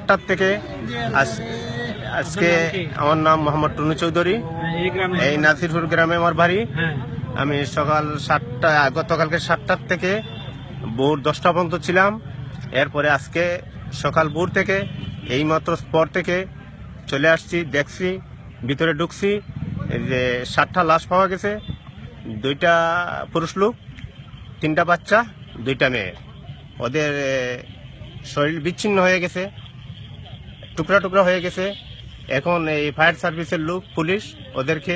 7টার থেকে আজকে আমার নাম মোহাম্মদ টুনু চৌধুরী। এই নাসিরপুর গ্রামে আমার বাড়ি। আমি গতকালকে 7টার থেকে ভোর 10টা পর্যন্ত ছিলাম। এরপরে আজকে সকাল ভোর থেকে এইমাত্র স্পট থেকে চলে আসছি, দেখছি, ভিতরে ঢুকছি যে 7টা লাশ পাওয়া গেছে। 2টা পুরুষ লোক, 3টা বাচ্চা, 2টা মেয়ে। ওদের শরীর বিচ্ছিন্ন হয়ে গেছে, টুকরা টুকরা হয়ে গেছে। এখন এই ফায়ার সার্ভিসের লোক, পুলিশ ওদেরকে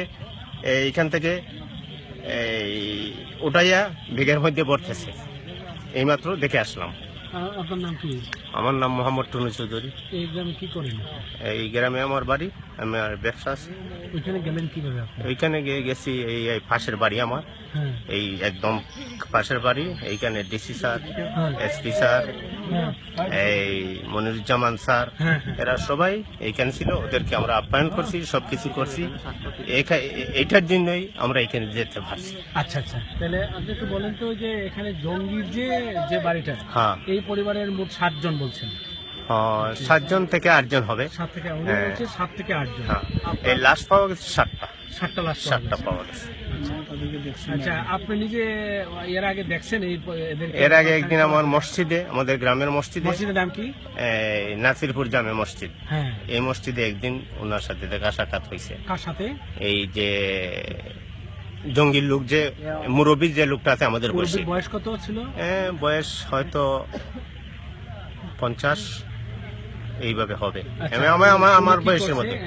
এইখান থেকে উঠাইয়া ভিগের মধ্যে পড়তেছে। এইমাত্র দেখে আসলাম। আপনার নাম কি? আমার নাম মোহাম্মদ টুনু চৌধুরী। এই গ্রামে কি করেন? এই গ্রামে আমার বাড়ি, আমার ব্যবসা আছে। ওইখানে গেলেন কিভাবে? ওইখানে গেছি, এই পাশের বাড়ি আমার, এই একদম পাশের বাড়ি। এইখানে ডিসি স্যার, এসপি স্যার, এই মনিরুজ্জামান স্যার, এরা সবাই এইখানে ছিল। ওদেরকে আমরা আপ্যায়ন করছি, সবকিছু করছি। এইটার জন্যই আমরা এখানে যেতে পারছি। আচ্ছা আচ্ছা, তাহলে আপনি একটু বলেন তো, যে এখানে জঙ্গির যে বাড়িটা, হ্যাঁ, এই পরিবারের মোট 7 জন বলছেন। 7 জন থেকে 8 জন হবে। 7 থেকে 8 জন। হ্যাঁ, এই লাশ পাওয়া গেছে 7টা লাশ পাওয়া গেছে। আচ্ছা, আপনি নিজে এর আগে দেখছেন? এর আগে একদিন আমার মসজিদে, আমাদের গ্রামের মসজিদের নাম কি? নাসিরপুর জামে মসজিদ। হ্যাঁ, এই মসজিদে একদিন ওনার সাথে দেখা সাক্ষাৎ হয়েছে। কার সাথে? এই যে জঙ্গির লোক, যে মুরব্বী যে লোকটা আছে আমাদের বয়সী। বয়স কত ছিল? বয়স হয়তো 50 এইভাবে হবে। আমার বয়সের মধ্যে।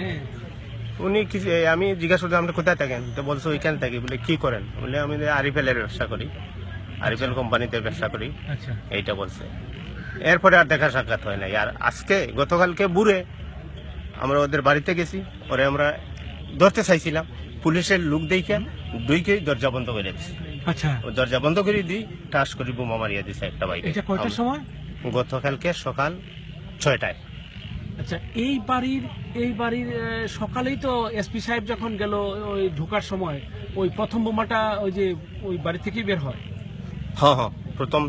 উনি কিছু, আমি জিজ্ঞাসা করলাম আপনি কোথায় থাকেন, তো বলছো ওইখানে থাকি। বলে কি করেন? বলে আমি আরিফেলের ব্যবসা করি, আরিফেল কোম্পানিতে ব্যবসা করি, এইটা বলছে। এরপরে আর দেখা সাক্ষাৎ হয় নাই। আর আজকে গতকালকে বুড়ে আমরা ওদের বাড়িতে গেছি, ওরে আমরা ধরতে চাইছিলাম। পুলিশের লোক দেখে দুইকেই দরজা বন্ধ করে দিচ্ছি। আচ্ছা, দরজা বন্ধ করে দিই, টাস করে বোমা মারিয়ে দিছে একটা বাইরে। এটা কয়টার সময়? গতকালকে সকাল 6টায়। আচ্ছা, এই বাড়ির সকালেই তো এসপি সাহেব যখন গেল, ওই ঢোকার সময় ওই প্রথম বোমাটা ওই বাড়ি থেকেই বের হয়। হ্যাঁ, প্রথম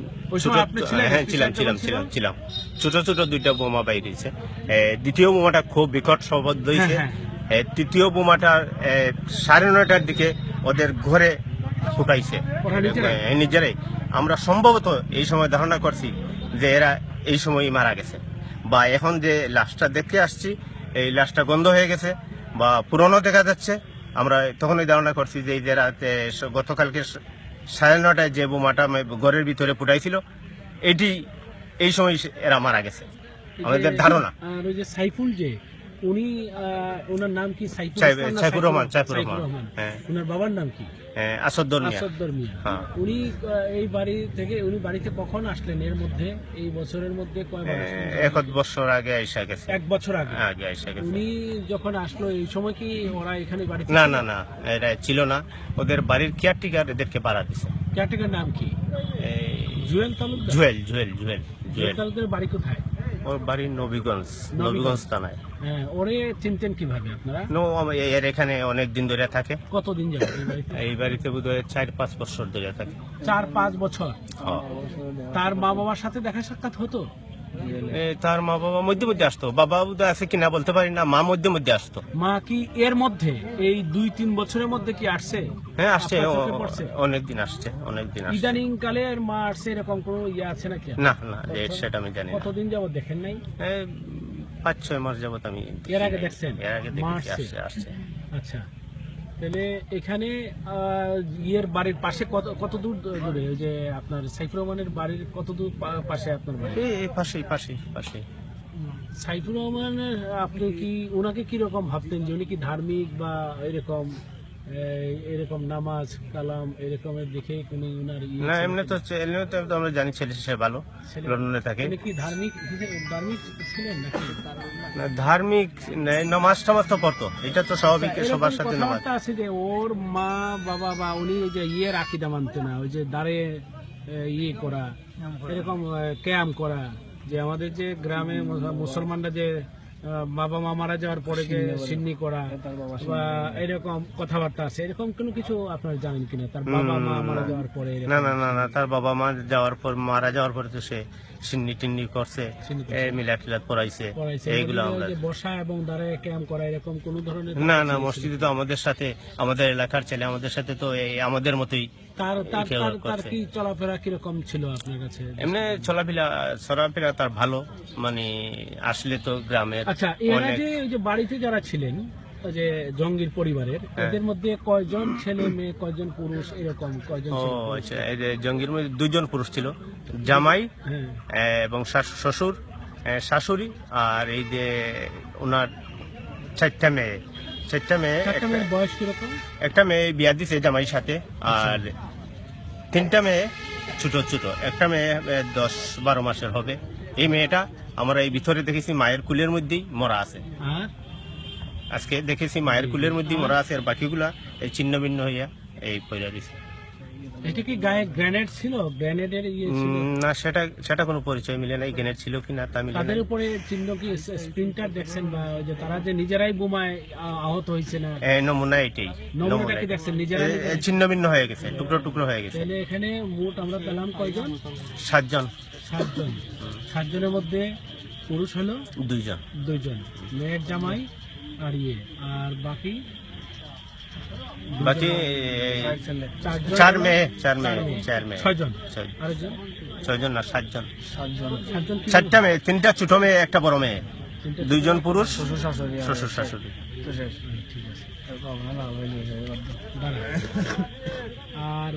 ছিলাম। ছোট ছোট 2টা বোমা বাইরেছে। দ্বিতীয় বোমাটা খুব বিকট শব্দ হয়েছে। তৃতীয় বোমাটা 9:30টার দিকে ওদের ঘরে ফুটাইছে নিজেরাই। আমরা সম্ভবত এই সময় ধারণা করছি যে এরা এই সময়ই মারা গেছে, বা এখন যে লাশটা দেখতে আসছি এই লাশটা গন্ধ হয়ে গেছে বা পুরনো দেখা যাচ্ছে। আমরা তখনই ধারণা করছি যে এই যে রাতে গতকালকে 9:30টায় যে বোমাটা ঘরের ভিতরে ফুটাইছিল, এটি এই সময় এরা মারা গেছে আমাদের ধারণা। আর ওই যে সাইফুল, যে উনি, ওনার নাম কি? সাইফুর রহমান। হ্যাঁ, ওনার বাবার নাম কি? আসাদুর মিয়া। উনি এই বাড়ি থেকে, উনি বাড়িতে কখন আসলেন? এর মধ্যে, এই বছরের মধ্যে কয়বার? 1 বছর আগে আইসা গেছে। 1 বছর আগে আইসা গেছে। উনি যখন আসলো, এই সময় কি ওরা এখানে বাড়িতে? না, এরা ছিল না। ওদের বাড়ির কেয়ারটেকার এদেরকে ভাড়া দিছে। কেয়ারটেকার নাম কি? জুয়েল তালুকদার। জুয়েল তালুকদারের বাড়ি কোথায়? ওর বাড়ি নবীগঞ্জ থানায়। হ্যাঁ, ওরে চিনতেন কিভাবে আপনারা? এর এখানে অনেক দিন ধরে থাকে। কতদিন যাবে এই বাড়িতে? বোধহয় 4-5 বছর ধরে থাকে। 4-5 বছর। তার মা বাবার সাথে দেখা সাক্ষাৎ হতো? তার মা বাবা মধ্যে মধ্যে আসতো। বাবা বোধহয় আছে কিনা বলতে পারি না। মা মধ্যে মধ্যে আসতো। মা কি এর মধ্যে, এই 2-3 বছরের মধ্যে কি আসছে? হ্যাঁ, আসছে, অনেকদিন আসছে। ইদানিং কালে মা আসছে, এরকম কোনো ইয়ে আছে নাকি? না, সেটা আমি জানি না। কতদিন যাবত দেখেন নাই? 5-6 মাস যাবত আমি এর আগে দেখছেন? এর আগে দেখেছি, আসছে। আচ্ছা, তাহলে এখানে ইয়ের বাড়ির পাশে কত দূর দূরে, ওই যে আপনার সাইফুর রহমানের বাড়ির কত দূর পাশে আপনার বাড়ি? এই পাশে। সাইফুর রহমানের, আপনি কি ওনাকে কি রকম ভাবতেন? যে উনি কি ধার্মিক বা এরকম নামাজ কালাম এরকমের দেখে কোন উনার? না, এমনি তো আমরা জানি ছেলে সে ভালো, লন্ডনে থাকে। কি ধার্মিক ছিলেন নাকি? না, ধার্মিক নামাজ টামাজ তো পড়তো, এটা তো স্বাভাবিক সবার সাথে। নামাজ আছে যে ওর মা বাবা বা উনি ওই যে ইয়ের আকিদা মানতে না, ওই যে দাঁড়ে ইয়ে করা, এরকম ক্যাম্প করা, যে আমাদের যে গ্রামে মুসলমানরা যে বাবা মা মারা যাওয়ার পরে যে সিন্নি করা বা এরকম কথাবার্তা আছে, এরকম কোনো কিছু আপনারা জানেন কিনা? তার বাবা মা মারা যাওয়ার পরে এরকম? না না না না, তার বাবা মা মারা যাওয়ার পরে তো সে সিন্নি টিন্নি করছে, মিলাদ টিলাদ পড়াইছে, এইগুলো আমরা। যে বসা এবং দাঁড়ায় ক্যাম্প করা এরকম কোন ধরনের? না না, মসজিদে তো আমাদের সাথে, আমাদের এলাকার ছেলে আমাদের সাথে তো এই আমাদের মতোই তার তার কেউ তার- তার করছে। কি চলাফেরা কিরকম ছিল আপনার কাছে? এমনি চলাফেরা তার ভালো, মানে আসলে তো গ্রামের আচ্ছা, এরা অনেক। যে ওই যে বাড়িতে যারা ছিলেন, ওই যে জঙ্গির পরিবারের, এদের মধ্যে কয়জন ছেলে মেয়ে, কয়জন পুরুষ, এরকম কয়জন ও ছিল? আচ্ছা, এই যে জঙ্গির মধ্যে 2 জন পুরুষ ছিল, জামাই হ্যাঁ, এবং শ্বশুর, শাশুড়ি, আর এই যে ওনার 4টা মেয়ে। চারটা মেয়ের বয়স কিরকম? একটা মেয়ে বিয়া দিছে জামাইয়ের সাথে, আর 3টা মেয়ে ছোট ছোট। একটা মেয়ে 10-12 মাসের হবে। এই মেয়েটা আমরা এই ভিতরে দেখেছি মায়ের কুলের মধ্যেই মরা আছে। আর আজকে দেখেছি মায়ের কুলের মধ্যেই মরা আছে, আর বাকিগুলা এই ছিন্ন ভিন্ন হইয়া এই পয়রা দিছে। এটা কি গায়ে গ্রেনেড ছিল? গ্রেনেডের ইয়ে ছিল? না, সেটা কোনো পরিচয় মিলে নাই, গ্রেনেড ছিল কিনা তা মিলে তাদের নাই। উপরে চিহ্ন কি স্প্রিন্টার দেখছেন, বা ওই যে তারা যে নিজেরাই বোমায় আহত হয়েছে না? এই নমুনা এটাই, নমুনাটা কি দেখছেন নিজেরাই? ছিন্ন ভিন্ন হয়ে গেছে, টুকরো টুকরো হয়ে গেছে। তাহলে এখানে মোট আমরা পেলাম কয়জন? 7 জন। 7 জন। 7 জনের মধ্যে পুরুষ হলো 2 জন। 2 জন, মেয়ের জামাই আর ইয়ে, আর বাকি বাকি 4 মেয়ে। 6 জন। 6 আরেকজন জন না, 7 জন। 7 জন কি? 4টা মেয়ে, 3টা ছোট মেয়ে, একটা বড় মেয়ে, তিনটা 2 জন পুরুষ, শ্বশুর শাশুড়ি। শ্বশুর শাশুড়ি। ঠিক আছে, দাঁড়া। আর